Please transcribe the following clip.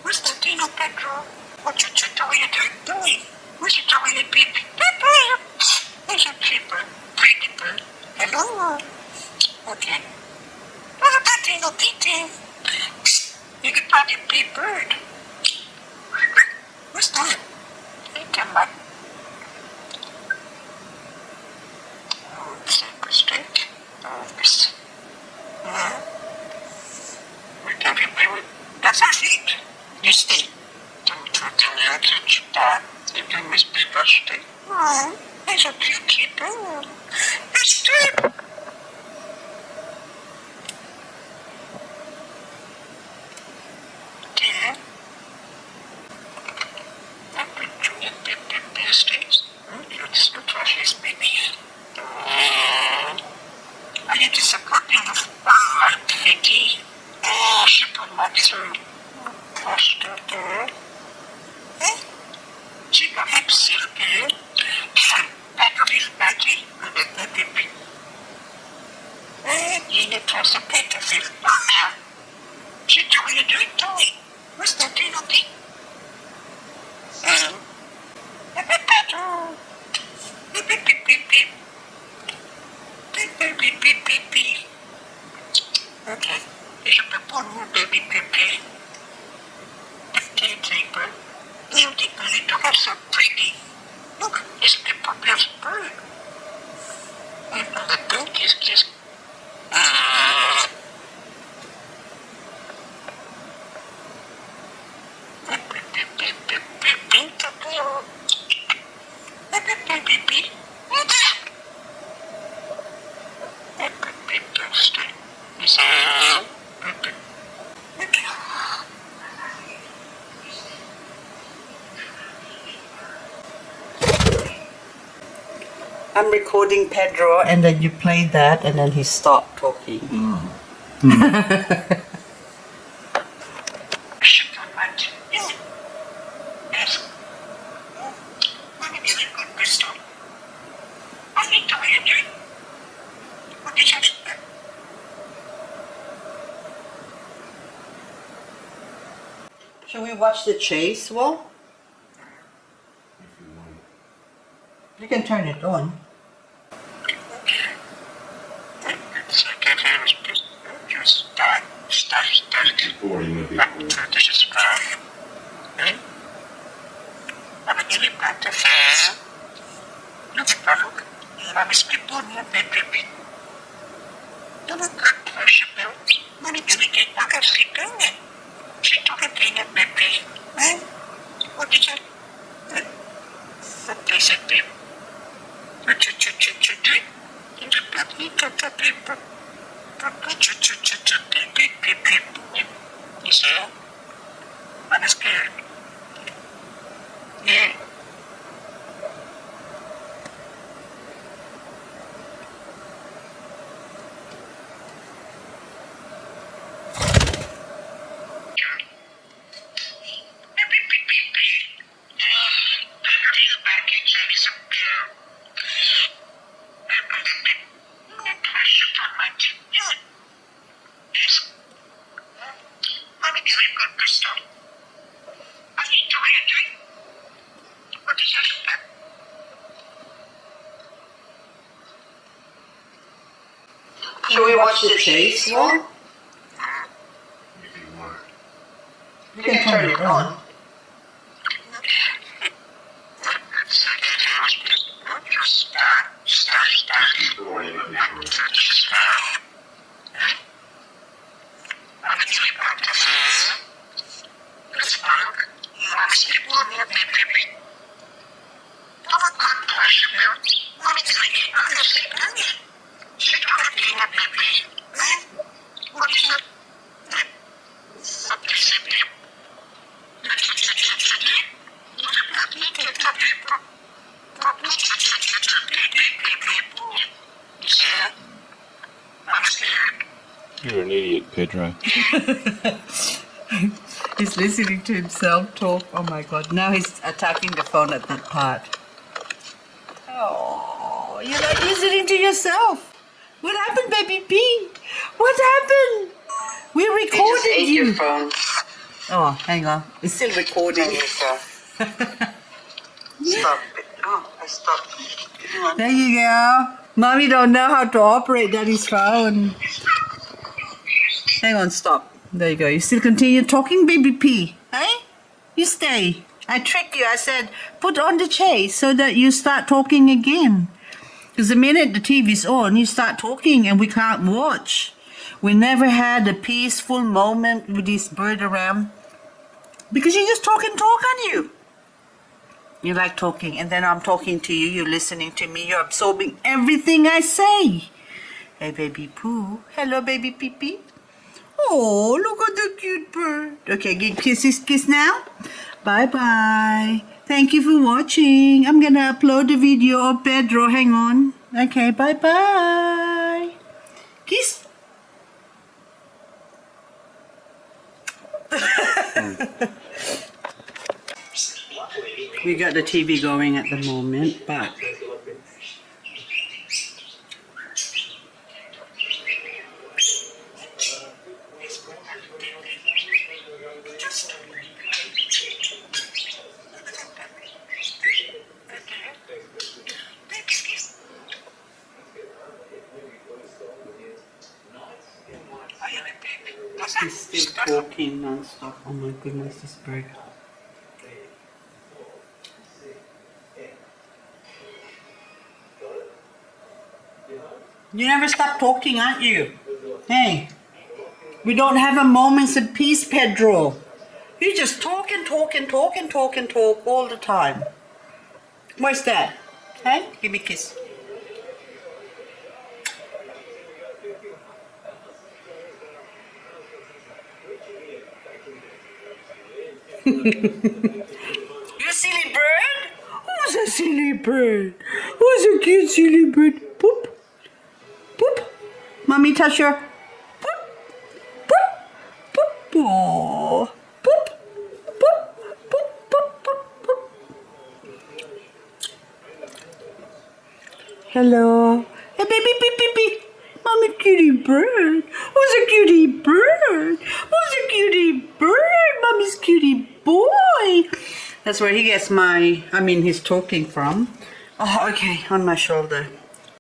Where's the Dino Pedro? What you doing? Where's your toilet, baby? Where's your paper? Pretty bird. Hello? Okay. What about Dino Pete? You can find a big bird. Where's that? Hey, come on. Oh, super straight. Oh, this. We can be with. That's our feet. You stay. Don't talk to me. I'll catch you down. You can miss people stay. Oh, there's a beauty bird. It's good. Yeah. I've been doing big states. It's the precious baby. I need to support you with my piggy. Oh, she put my through. Foster girl. She got himself good. PEDRO the Budgie. You need to support the fifth. She told me to do it, toy. Where's the Dino Pete? PEDRO. Beep, beep, beep, beep, beep. Beep, beep, beep, beep, beep, beep. Okay. There's a one more baby baby. The paper. Beautiful. Look at so pretty. Look, it's the puppy's bird. And the bird is just. I'm recording Pedro, and then you play that, and then he stopped talking. Shall we watch the chase, Will? If you want. You can turn it on. What did you say? What did you say, babe? You see? I'm scared. Yeah. Shall we watch the chase one? If you want. You can turn it on. You're an idiot, Pedro. He's listening to himself talk. Oh my god. Now he's attacking the phone at that part. Oh, you're not listening to yourself. What happened, baby P? What happened? We recorded you. Your phone. Oh, hang on. It's still recording. Stop it. Oh, I stopped. Hang on. There you go. Mommy don't know how to operate Daddy's phone. Hang on, stop. There you go. You still continue talking, baby P. Hey? You stay. I tricked you. I said, put on the chase so that you start talking again. Because the minute the TV's on, you start talking and we can't watch. We never had a peaceful moment with this bird around. Because you just talk and talk, aren't you? You like talking, and then I'm talking to you, you're listening to me, you're absorbing everything I say. Hey, baby Pooh. Hello, baby Pee Pee. Oh, look at the cute bird. Okay, give kiss now. Bye-bye. Thank you for watching. I'm going to upload the video of Pedro. Hang on. Okay, bye-bye. Kiss. We got the TV going at the moment, but he's still talking non-stop. Oh my goodness, this bird. You never stop talking, aren't you? Hey, we don't have a moment's of peace, Pedro. You just talk and talk and talk and talk and talk all the time. What's that? Hey, give me a kiss. You silly bird? Who's a silly bird? Who's a cute silly bird? Poop. Poop. Mommy touch your poop. Poop. Poop. Oh. Poop. Poop. Poop. Poop. Poop. Poop. Hello. Hey, baby, beep, beep, beep. Mommy, cutie bird. Who's a cutie bird? Who's a cutie bird? Mommy's cutie boy. That's where he gets he's talking from. Oh, okay, on my shoulder.